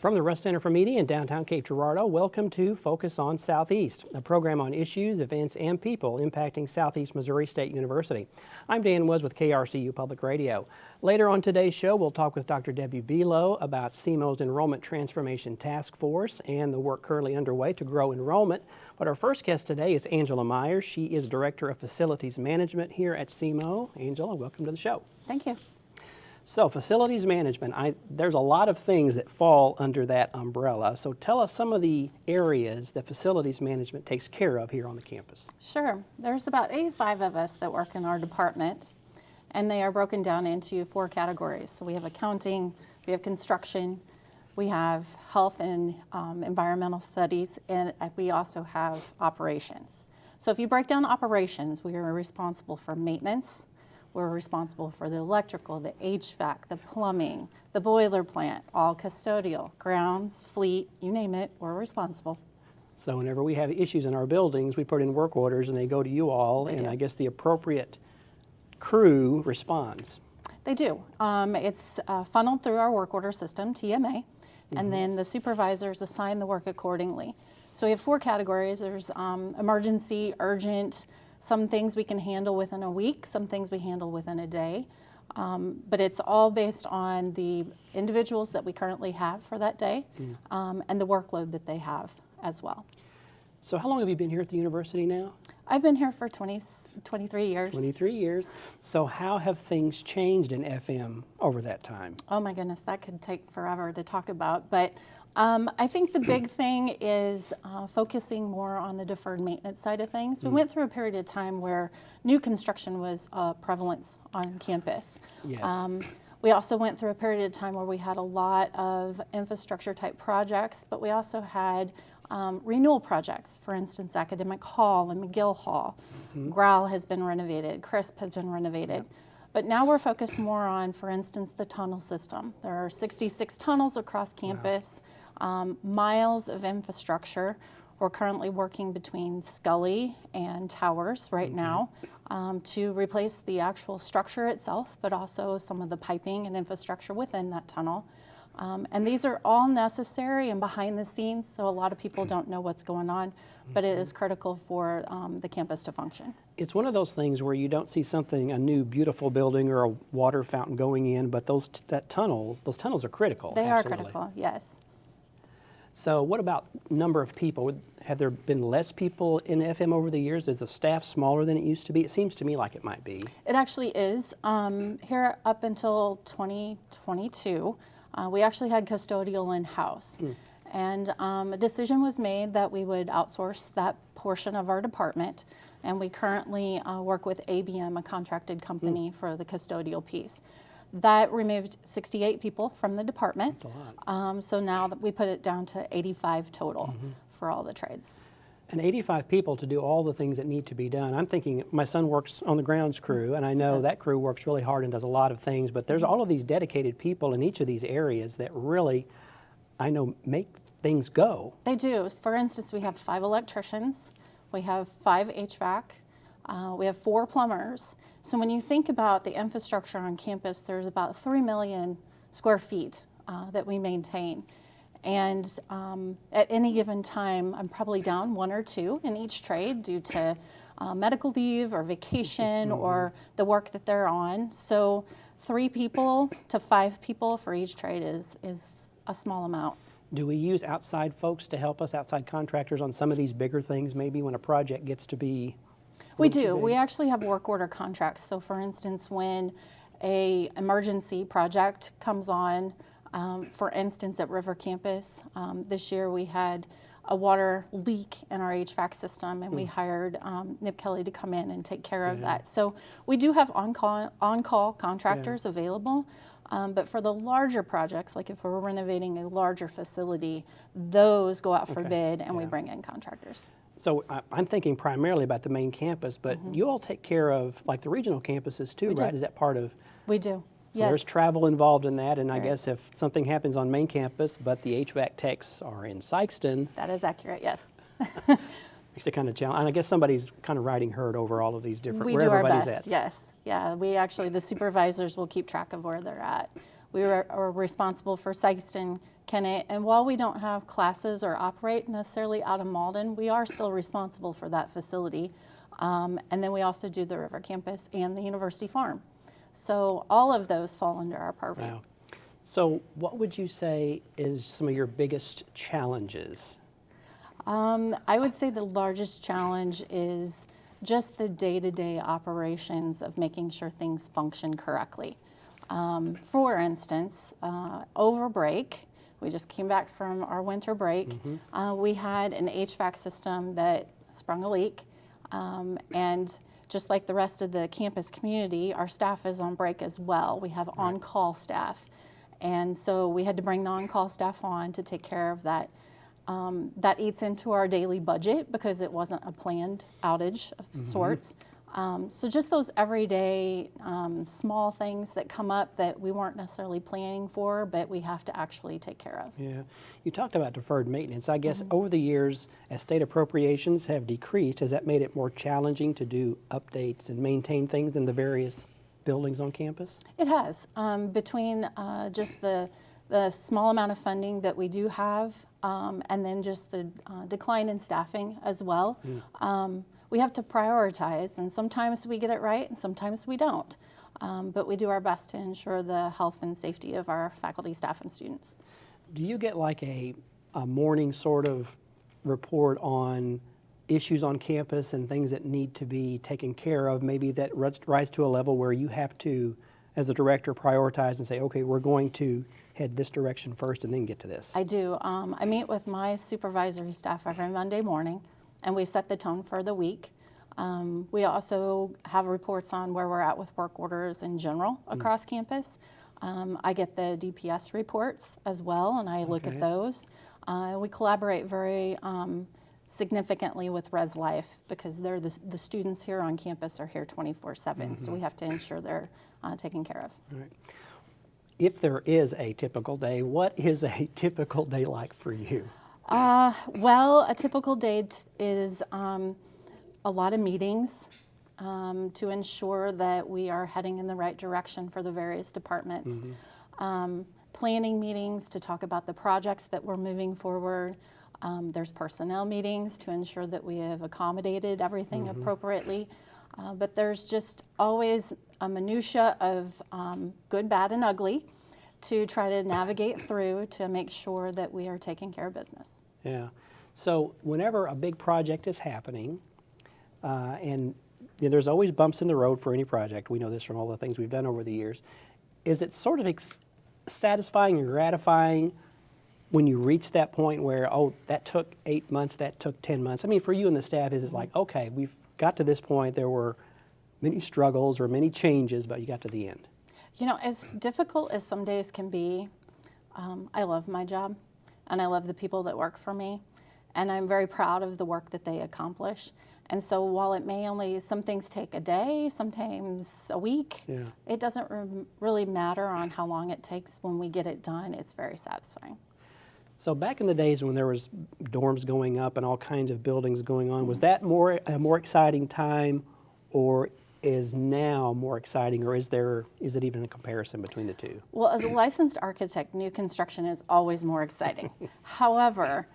From the Rust Center for Media in downtown Cape Girardeau, welcome to Focus on Southeast, a program on issues, events, and people impacting Southeast Missouri State University. I'm Dan Woods with KRCU Public Radio. Later on today's show, we'll talk with Dr. Debbie Below about SEMO's Enrollment Transformation Task Force and the work currently underway to grow enrollment. But our first guest today is Angela Meyer. She is Director of Facilities Management here at SEMO. Angela, welcome to the show. Thank you. So facilities management, there's a lot of things that fall under that umbrella. So tell us some of the areas that facilities management takes care of here on the campus. Sure. There's about 85 of us that work in our department, and they are broken down into 4 categories. So we have accounting, we have construction, we have health and environmental studies, and we also have operations. So if you break down operations, we are responsible for maintenance. We're responsible for the electrical, the HVAC, the plumbing, the boiler plant, all custodial, grounds, fleet, you name it, we're responsible. So whenever we have issues in our buildings, we put in work orders and they go to you all, and I guess the appropriate crew responds. They do. It's funneled through our work order system, TMA, and then the supervisors assign the work accordingly. So we have 4 categories. There's emergency, urgent, some things we can handle within a week, some things we handle within a day. But it's all based on the individuals that we currently have for that day and the workload that they have as well. So how long have you been here at the university now? I've been here for 23 years. 23 years. So how have things changed in FM over that time? Oh my goodness, that could take forever to talk about. But I think the big thing is focusing more on the deferred maintenance side of things. We went through a period of time where new construction was prevalent on campus. Yes. We also went through a period of time where we had a lot of infrastructure type projects, but we also had renewal projects. For instance, Academic Hall and McGill Hall. Growl has been renovated, Crisp has been renovated. But now we're focused more on, for instance, the tunnel system. There are 66 tunnels across campus, miles of infrastructure. We're currently working between Scully and Towers right now to replace the actual structure itself, but also some of the piping and infrastructure within that tunnel. And these are all necessary and behind the scenes, so a lot of people don't know what's going on, but it is critical for the campus to function. It's one of those things where you don't see something, a new beautiful building or a water fountain going in, but those tunnels are critical. They absolutely. are critical, yes. So what about number of people? Have there been less people in FM over the years? Is the staff smaller than it used to be? It seems to me like it might be. It actually is. Here up until 2022, we actually had custodial in-house. And a decision was made that we would outsource that portion of our department, and we currently work with ABM, a contracted company, for the custodial piece. That removed 68 people from the department. That's a lot. So now that we put it down to 85 total for all the trades. And 85 people to do all the things that need to be done. I'm thinking, my son works on the grounds crew, and I know that crew works really hard and does a lot of things, but there's all of these dedicated people in each of these areas that really, I know, make things go. They do. For instance, we have 5 electricians, we have 5 HVAC, we have 4 plumbers. So when you think about the infrastructure on campus, there's about 3 million square feet that we maintain. And at any given time, I'm probably down 1 or 2 in each trade due to medical leave or vacation or the work that they're on. So 3 people to 5 people for each trade is a small amount. Do we use outside folks to help us, outside contractors, on some of these bigger things, maybe when a project gets to be? We do. We actually have work order contracts. So for instance, when a emergency project comes on, for instance, at River Campus, this year we had a water leak in our HVAC system, and we hired Nip Kelly to come in and take care of that. So we do have on-call contractors available, but for the larger projects, like if we're renovating a larger facility, those go out for bid, and we bring in contractors. So I'm thinking primarily about the main campus, but you all take care of like the regional campuses too, right? Is that part of? We do. So yes. There's travel involved in that, and I guess if something happens on main campus, but the HVAC techs are in Sykeston. That is accurate, yes. Makes it kind of challenging. And I guess somebody's kind of riding herd over all of these different, we where do our everybody's best, at. yes. Yeah, we actually, the supervisors will keep track of where they're at. We are responsible for Sykeston, Kennett, and while we don't have classes or operate necessarily out of Malden, we are still responsible for that facility. And then we also do the River Campus and the University Farm. So all of those fall under our purview. Wow. So what would you say is some of your biggest challenges? I would say the largest challenge is just the day-to-day operations of making sure things function correctly. For instance, over break, we just came back from our winter break, we had an HVAC system that sprung a leak, and just like the rest of the campus community, our staff is on break as well. We have on-call staff, and so we had to bring the on-call staff on to take care of that. That eats into our daily budget because it wasn't a planned outage of sorts. So just those everyday small things that come up that we weren't necessarily planning for, but we have to actually take care of. Yeah. You talked about deferred maintenance. I guess over the years, as state appropriations have decreased, has that made it more challenging to do updates and maintain things in the various buildings on campus? It has. Between just the small amount of funding that we do have, and then just the decline in staffing as well. We have to prioritize, and sometimes we get it right and sometimes we don't. But we do our best to ensure the health and safety of our faculty, staff, and students. Do you get like a morning sort of report on issues on campus and things that need to be taken care of, maybe that rise to a level where you have to, as a director, prioritize and say, okay, we're going to head this direction first and then get to this? I do. I meet with my supervisory staff every Monday morning, and we set the tone for the week. We also have reports on where we're at with work orders in general across campus. I get the DPS reports as well, and I look at those. We collaborate very significantly with Res Life because they're the students here on campus are here 24/7, so we have to ensure they're taken care of. All right. If there is a typical day, what is a typical day like for you? Well, a typical day is a lot of meetings to ensure that we are heading in the right direction for the various departments. Planning meetings to talk about the projects that we're moving forward. There's personnel meetings to ensure that we have accommodated everything appropriately. But there's just always a minutia of good, bad, and ugly to try to navigate through to make sure that we are taking care of business. Yeah. So whenever a big project is happening, and there's always bumps in the road for any project, we know this from all the things we've done over the years, is it sort of satisfying and gratifying when you reach that point where, oh, that took 8 months, that took 10 months? I mean, for you and the staff, is it like, okay, we've got to this point, there were many struggles or many changes, but you got to the end? You know, as difficult as some days can be, I love my job and I love the people that work for me, and I'm very proud of the work that they accomplish. And so while it may only, some things take a day, sometimes a week, it doesn't really matter on how long it takes. When we get it done, it's very satisfying. So back in the days when there was dorms going up and all kinds of buildings going on, was that a more exciting time, or is now more exciting, or is it even a comparison between the two? Well, as a licensed architect, new construction is always more exciting. However,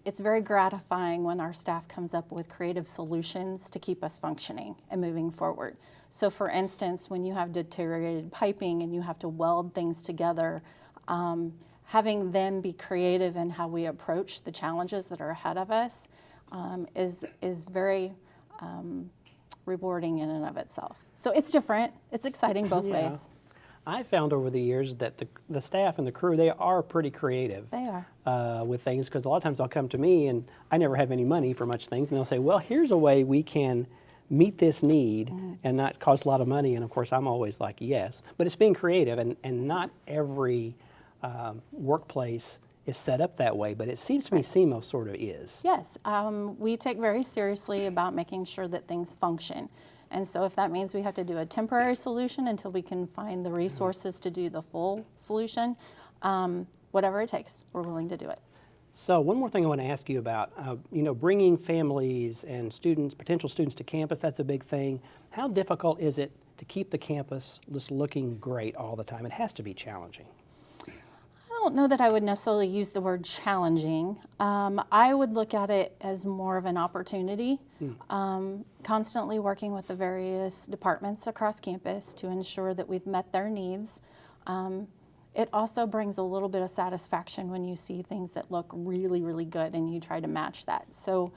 it's very gratifying when our staff comes up with creative solutions to keep us functioning and moving forward. So for instance, when you have deteriorated piping and you have to weld things together, having them be creative in how we approach the challenges that are ahead of us is very rewarding in and of itself. So it's different. It's exciting both ways. I found over the years that the staff and the crew, they are pretty creative. They are. With things, because a lot of times they'll come to me and I never have any money for much things, and they'll say, well, here's a way we can meet this need and not cost a lot of money. And of course, I'm always like, yes. But it's being creative, and not every workplace is set up that way, but it seems to me SEMO sort of is. Yes, we take very seriously about making sure that things function. And so if that means we have to do a temporary solution until we can find the resources to do the full solution, whatever it takes, we're willing to do it. So one more thing I want to ask you about, bringing families and students, potential students to campus, that's a big thing. How difficult is it to keep the campus just looking great all the time? It has to be challenging. I don't know that I would necessarily use the word challenging. I would look at it as more of an opportunity, constantly working with the various departments across campus to ensure that we've met their needs. It also brings a little bit of satisfaction when you see things that look really, really good and you try to match that. So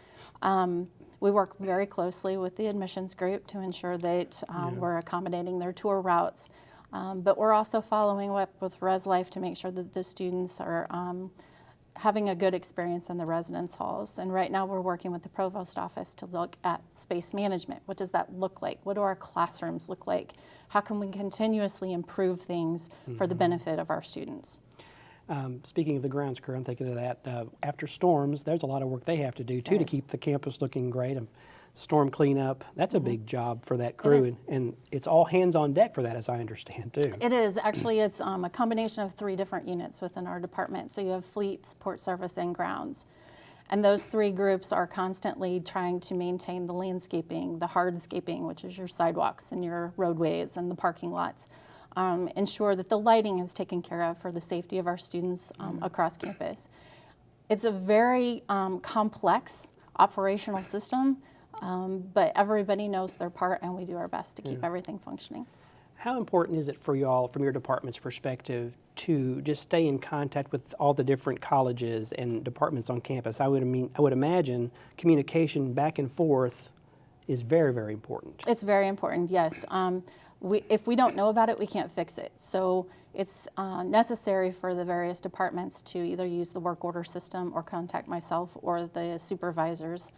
we work very closely with the admissions group to ensure that we're accommodating their tour routes. But we're also following up with Res Life to make sure that the students are having a good experience in the residence halls. And right now we're working with the provost office to look at space management. What does that look like? What do our classrooms look like? How can we continuously improve things for the benefit of our students? Speaking of the grounds crew, I'm thinking of that. After storms, there's a lot of work they have to do too to keep the campus looking great. Storm cleanup, that's a big job for that crew, and it's all hands on deck for that, as I understand too. It is. Actually, it's a combination of 3 different units within our department. So you have fleet, support service, and grounds. And those 3 groups are constantly trying to maintain the landscaping, the hardscaping, which is your sidewalks and your roadways and the parking lots. Ensure that the lighting is taken care of for the safety of our students across campus. It's a very complex operational system. But everybody knows their part, and we do our best to keep everything functioning. How important is it for you all, from your department's perspective, to just stay in contact with all the different colleges and departments on campus? I would imagine communication back and forth is very, very important. It's very important, yes. If we don't know about it, we can't fix it. So it's necessary for the various departments to either use the work order system or contact myself or the supervisors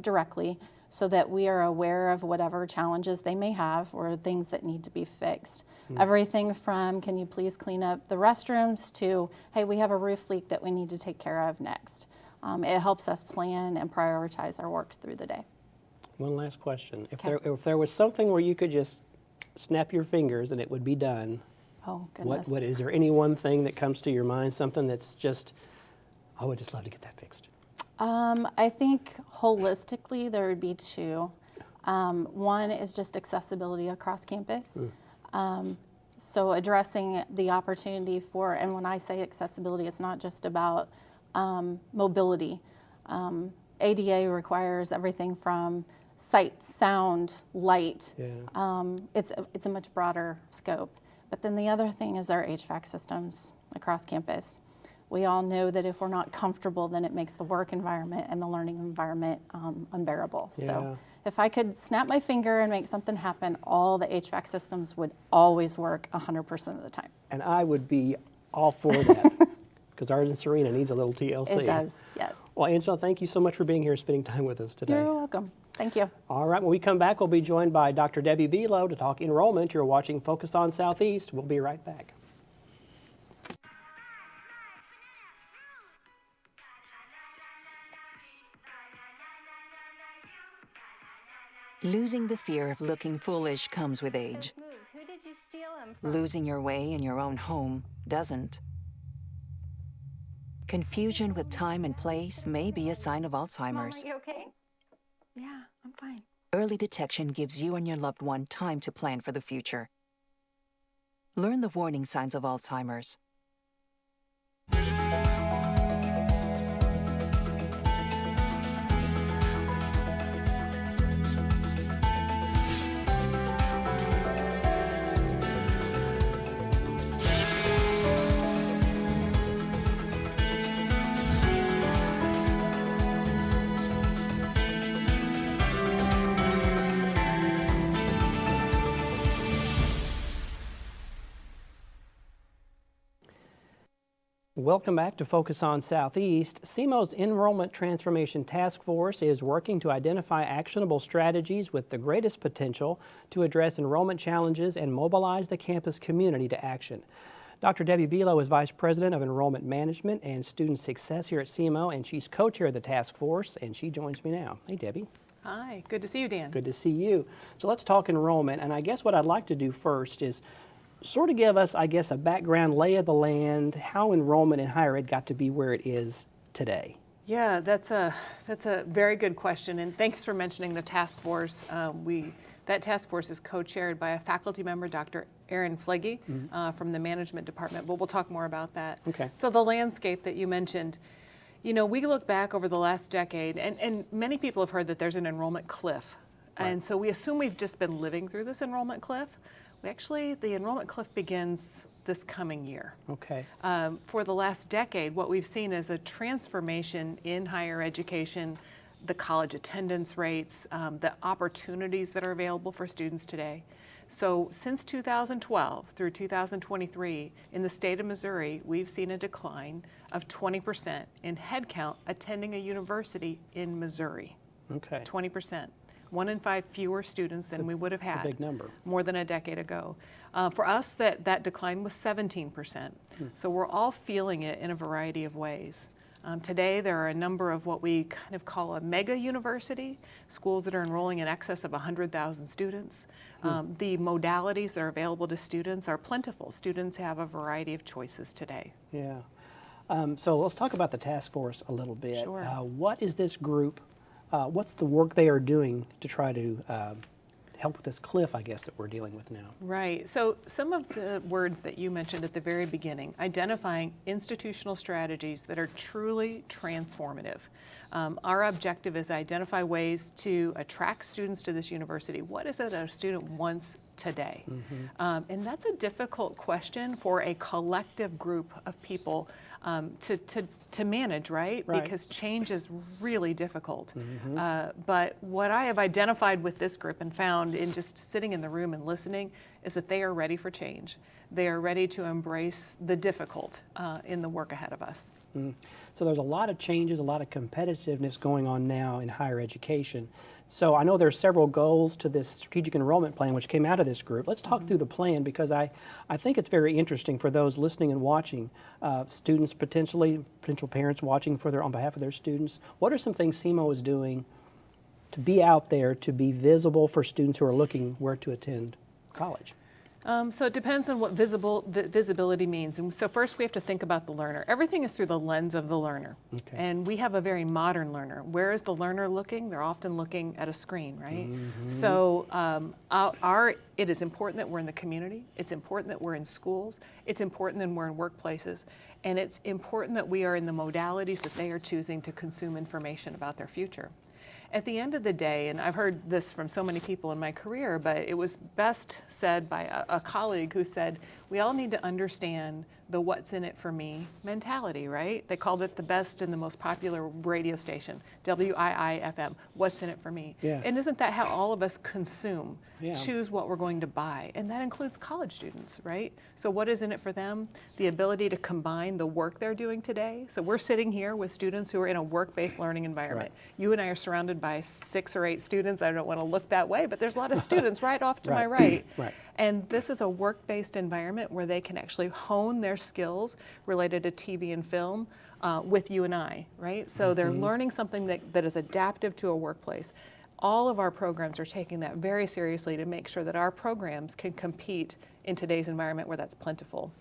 directly, so that we are aware of whatever challenges they may have or things that need to be fixed. Everything from, can you please clean up the restrooms, to, hey, we have a roof leak that we need to take care of next. It helps us plan and prioritize our work through the day. One last question. If there was something where you could just snap your fingers and it would be done, Oh, goodness. what is there any one thing that comes to your mind, something that's just, I would just love to get that fixed? I think holistically there would be 2. One is just accessibility across campus. So addressing the opportunity for, and when I say accessibility, it's not just about mobility. ADA requires everything from sight, sound, light. It's a much broader scope. But then the other thing is our HVAC systems across campus. We all know that if we're not comfortable, then it makes the work environment and the learning environment unbearable. So if I could snap my finger and make something happen, all the HVAC systems would always work 100% of the time. And I would be all for that, because ours in Serena needs a little TLC. It does, yes. Well, Angela, thank you so much for being here and spending time with us today. You're welcome. Thank you. All right, when we come back, we'll be joined by Dr. Debbie Below to talk enrollment. You're watching Focus on Southeast. We'll be right back. Losing the fear of looking foolish comes with age. Who did you steal him from? Losing your way in your own home doesn't. Confusion with time and place may be a sign of Alzheimer's. Mom, are you okay? Yeah, I'm fine. Early detection gives you and your loved one time to plan for the future. Learn the warning signs of Alzheimer's. Welcome back to Focus on Southeast. SEMO's Enrollment Transformation Task Force is working to identify actionable strategies with the greatest potential to address enrollment challenges and mobilize the campus community to action. Dr. Debbie Below is Vice President of Enrollment Management and Student Success here at SEMO, and she's co-chair of the task force, and she joins me now. Hey, Debbie. Hi, good to see you, Dan. Good to see you. So let's talk enrollment, and I guess what I'd like to do first is sort of give us, I guess, a background lay of the land, how enrollment in higher ed got to be where it is today. Yeah, that's a very good question, and thanks for mentioning the task force. That task force is co-chaired by a faculty member, Dr. Erin Flegge, from the management department, but we'll talk more about that. Okay. So the landscape that you mentioned, you know, we look back over the last decade, and many people have heard that there's an enrollment cliff. Right. And so we assume we've just been living through this enrollment cliff. The enrollment cliff begins this coming year. Okay. For the last decade, what we've seen is a transformation in higher education, the college attendance rates, the opportunities that are available for students today. So since 2012 through 2023, in the state of Missouri, we've seen a decline of 20% in headcount attending a university in Missouri. Okay. 20%. 1 in 5 fewer students than we would have had. That's a big number. More than a decade ago. For us, that decline was 17%. So we're all feeling it in a variety of ways. Today, there are a number of what we kind of call a mega university, schools that are enrolling in excess of 100,000 students. The modalities that are available to students are plentiful. Students have a variety of choices today. Yeah. So let's talk about the task force a little bit. Sure. What is this group, what's the work they are doing to try to help with this cliff, I guess, that we're dealing with now? Right. So some of the words that you mentioned at the very beginning, identifying institutional strategies that are truly transformative. Our objective is to identify ways to attract students to this university. What is it a student wants today? And that's a difficult question for a collective group of people to manage, right? Right. Because change is really difficult. But what I have identified with this group and found in just sitting in the room and listening is that they are ready for change. They are ready to embrace the difficult in the work ahead of us. So there's a lot of changes, a lot of competitiveness going on now in higher education. So I know there are several goals to this strategic enrollment plan which came out of this group. Let's talk through the plan, because I think it's very interesting for those listening and watching, students potential parents watching on behalf of their students. What are some things SEMO is doing to be out there, to be visible for students who are looking where to attend college? So it depends on what visibility means. And so first we have to think about the learner. Everything is through the lens of the learner. Okay. And we have a very modern learner. Where is the learner looking? They're often looking at a screen, right? So it is important that we're in the community. It's important that we're in schools. It's important that we're in workplaces. And it's important that we are in the modalities that they are choosing to consume information about their future. At the end of the day, and I've heard this from so many people in my career, but it was best said by a colleague who said, we all need to understand the what's in it for me mentality, right? They called it the best and the most popular radio station, WIIFM, what's in it for me? Yeah. And isn't that how all of us consume, Yeah. choose what we're going to buy? And that includes college students, right? So what is in it for them? The ability to combine the work they're doing today. So we're sitting here with students who are in a work-based learning environment. Right. You and I are surrounded by 6 or 8 students. I don't want to look that way, but there's a lot of students right off to my right. Right. And this is a work-based environment where they can actually hone their skills related to TV and film with you and I, right? So they're learning something that is adaptive to a workplace. All of our programs are taking that very seriously to make sure that our programs can compete in today's environment where that's plentiful.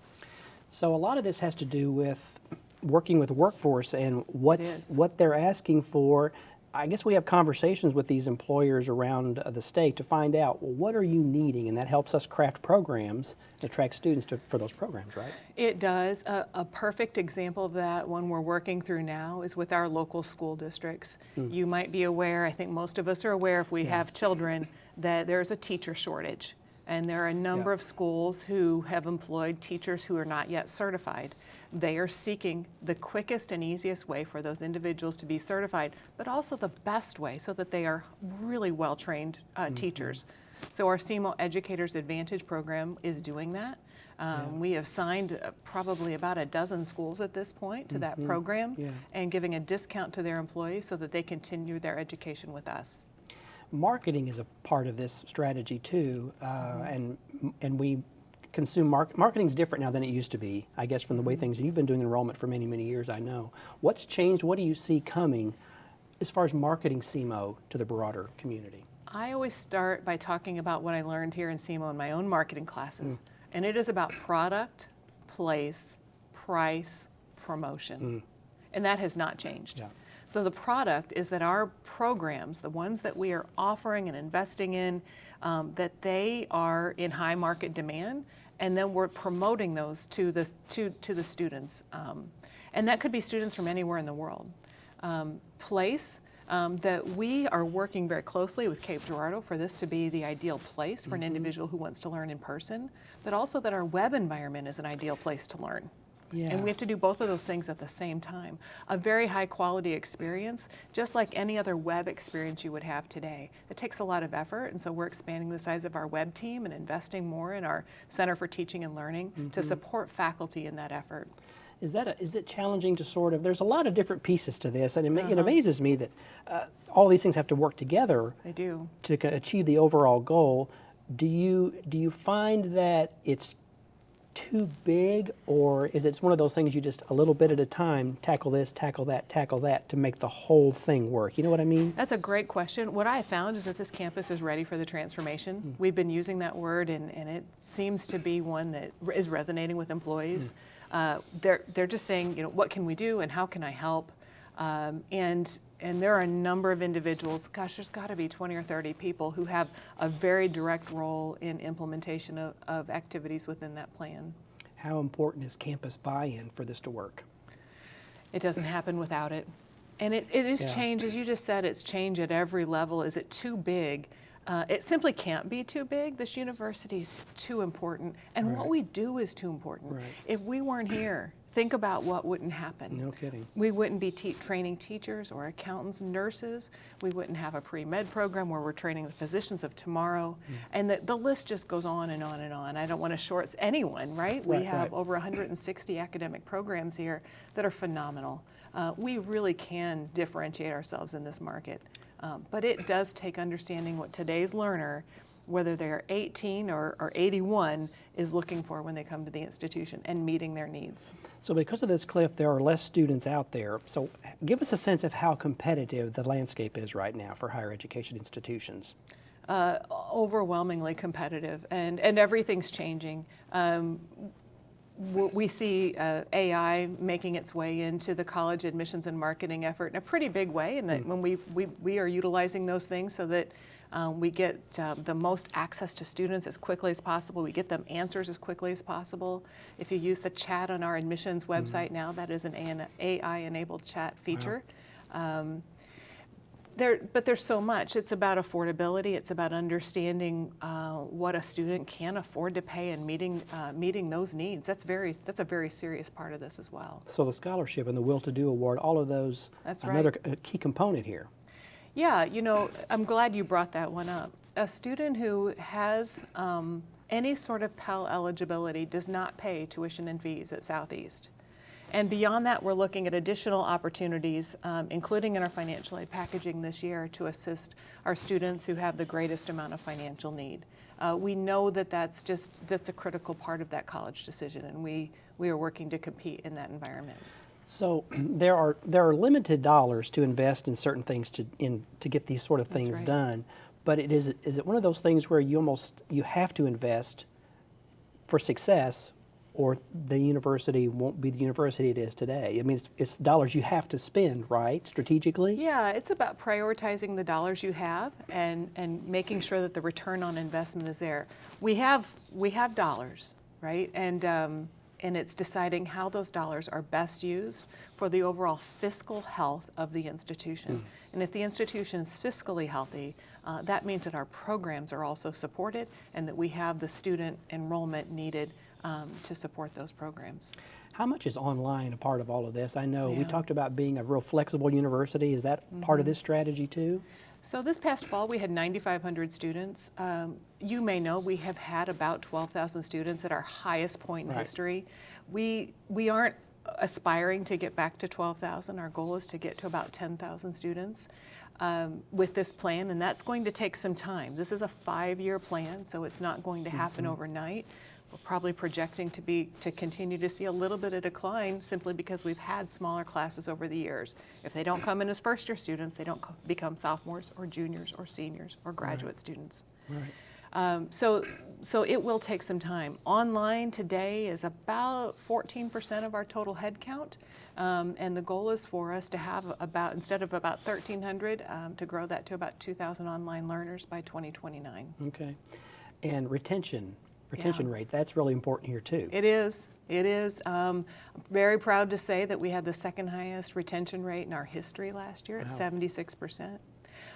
So a lot of this has to do with working with the workforce and what they're asking for. I guess we have conversations with these employers around the state to find out, well, what are you needing? And that helps us craft programs to attract students for those programs, right? It does. A perfect example of that, one we're working through now, is with our local school districts. You might be aware, I think most of us are aware if we have children, that there's a teacher shortage. And there are a number of schools who have employed teachers who are not yet certified. They are seeking the quickest and easiest way for those individuals to be certified, but also the best way so that they are really well-trained teachers. So our SEMO Educators Advantage program is doing that. We have signed probably about a dozen schools at this point to that program and giving a discount to their employees so that they continue their education with us. Marketing is a part of this strategy too, and we consume marketing is different now than it used to be, I guess, from the way things. You've been doing enrollment for many, many years, I know. What's changed? What do you see coming as far as marketing SEMO to the broader community? I always start by talking about what I learned here in SEMO in my own marketing classes, and it is about product, place, price, promotion, and that has not changed. Yeah. So the product is that our programs, the ones that we are offering and investing in, that they are in high market demand, and then we're promoting those to the students. And that could be students from anywhere in the world. Place, that we are working very closely with Cape Girardeau for this to be the ideal place for an individual who wants to learn in person, but also that our web environment is an ideal place to learn. Yeah. And we have to do both of those things at the same time. A very high quality experience, just like any other web experience you would have today. It takes a lot of effort, and so we're expanding the size of our web team and investing more in our Center for Teaching and Learning to support faculty in that effort. Is it challenging to sort of, there's a lot of different pieces to this, and it amazes me that all these things have to work together. They do. To achieve the overall goal. Do you find that it's too big, or is it one of those things you just a little bit at a time tackle this, tackle that to make the whole thing work? You know what I mean? That's a great question. What I found is that this campus is ready for the transformation. We've been using that word, and it seems to be one that is resonating with employees. They're just saying, you know, what can we do and how can I help? And there are a number of individuals, gosh, there's got to be 20 or 30 people who have a very direct role in implementation of activities within that plan. How important is campus buy-in for this to work? It doesn't happen without it. And it is change, as you just said, it's change at every level. Is it too big? It simply can't be too big. This university is too important, and what we do is too important. Right. If we weren't here, think about what wouldn't happen. No kidding. We wouldn't be training teachers or accountants, nurses. We wouldn't have a pre-med program where we're training the physicians of tomorrow. And the list just goes on and on and on. I don't want to short anyone, right? We have over 160 academic programs here that are phenomenal. We really can differentiate ourselves in this market. But it does take understanding what today's learner, whether they're 18 or 81, is looking for when they come to the institution and meeting their needs. So because of this, Cliff, there are less students out there. So give us a sense of how competitive the landscape is right now for higher education institutions. Overwhelmingly competitive, and everything's changing. We see AI making its way into the college admissions and marketing effort in a pretty big way, and that when we are utilizing those things so that we get the most access to students as quickly as possible. We get them answers as quickly as possible. If you use the chat on our admissions website now, that is an AI-enabled chat feature. Wow. But there's so much. It's about affordability. It's about understanding what a student can afford to pay and meeting those needs. That's a very serious part of this as well. So the scholarship and the Will-to-Do Award, all of those, that's another right. Key component here. Yeah, you know, I'm glad you brought that one up. A student who has any sort of Pell eligibility does not pay tuition and fees at Southeast. And beyond that, we're looking at additional opportunities, including in our financial aid packaging this year, to assist our students who have the greatest amount of financial need. We know that that's a critical part of that college decision, and we are working to compete in that environment. So there are limited dollars to invest in certain things to get these sort of things done, but is it one of those things where you have to invest for success, or the university won't be the university it is today? I mean, it's dollars you have to spend, right, strategically? Yeah, it's about prioritizing the dollars you have and making sure that the return on investment is there. We have dollars, right, and it's deciding how those dollars are best used for the overall fiscal health of the institution. And if the institution is fiscally healthy, that means that our programs are also supported and that we have the student enrollment needed to support those programs. How much is online a part of all of this? I know we talked about being a real flexible university. Is that part of this strategy too? So this past fall, we had 9,500 students. You may know we have had about 12,000 students at our highest point in history. We aren't aspiring to get back to 12,000. Our goal is to get to about 10,000 students with this plan, and that's going to take some time. This is a 5-year plan, so it's not going to happen overnight. We're probably projecting to continue to see a little bit of decline simply because we've had smaller classes over the years. If they don't come in as first-year students, they don't become sophomores or juniors or seniors or graduate students. So So it will take some time. Online today is about 14% of our total head count. And the goal is for us to have instead of about 1,300, to grow that to about 2,000 online learners by 2029. Okay. And retention Yeah. rate, that's really important here too. It is. It is. I'm very proud to say that we had the second highest retention rate in our history last year at 76%.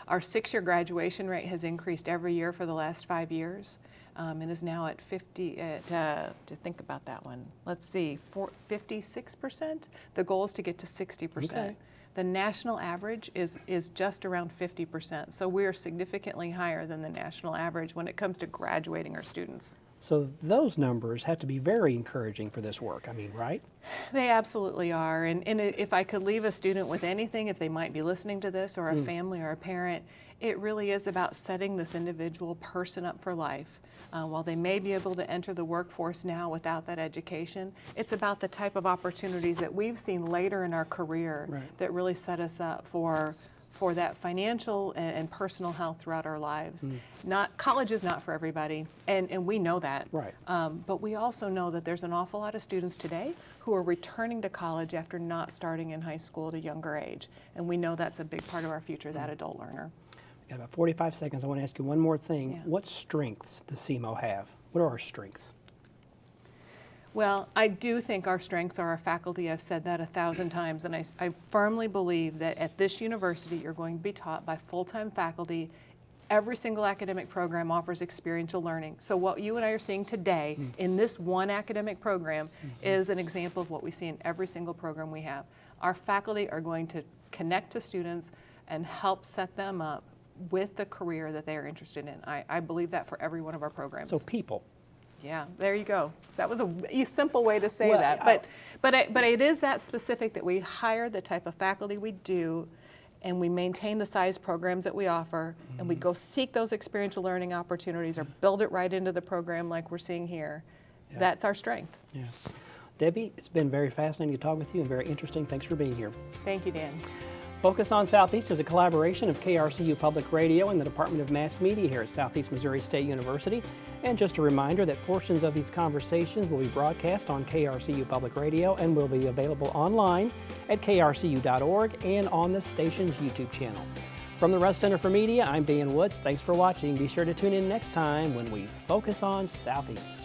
Our 6-year graduation rate has increased every year for the last 5 years, and is now at 56%. The goal is to get to 60%. Okay. The national average is just around 50%, so we are significantly higher than the national average when it comes to graduating our students. So those numbers have to be very encouraging for this work, I mean, right? They absolutely are. And if I could leave a student with anything, if they might be listening to this, or a family or a parent, it really is about setting this individual person up for life. While they may be able to enter the workforce now without that education, it's about the type of opportunities that we've seen later in our career that really set us up for that financial and personal health throughout our lives. College is not for everybody, and we know that. Right. But we also know that there's an awful lot of students today who are returning to college after not starting in high school at a younger age. And we know that's a big part of our future, that adult learner. We've got about 45 seconds. I want to ask you one more thing. Yeah. What strengths does SEMO have? What are our strengths? Well, I do think our strengths are our faculty. I've said that 1,000 times, and I firmly believe that at this university you're going to be taught by full-time faculty. Every single academic program offers experiential learning. So what you and I are seeing today in this one academic program is an example of what we see in every single program we have. Our faculty are going to connect to students and help set them up with the career that they are interested in. I believe that for every one of our programs. So people. Yeah, there you go. That was a simple way to say Well, that, but it is that specific that we hire the type of faculty we do, and we maintain the size programs that we offer, and we go seek those experiential learning opportunities or build it right into the program like we're seeing here. Yeah. That's our strength. Yeah. Debbie, it's been very fascinating to talk with you and very interesting. Thanks for being here. Thank you, Dan. Focus on Southeast is a collaboration of KRCU Public Radio and the Department of Mass Media here at Southeast Missouri State University. And just a reminder that portions of these conversations will be broadcast on KRCU Public Radio and will be available online at krcu.org and on the station's YouTube channel. From the Russ Center for Media, I'm Dan Woods. Thanks for watching. Be sure to tune in next time when we focus on Southeast.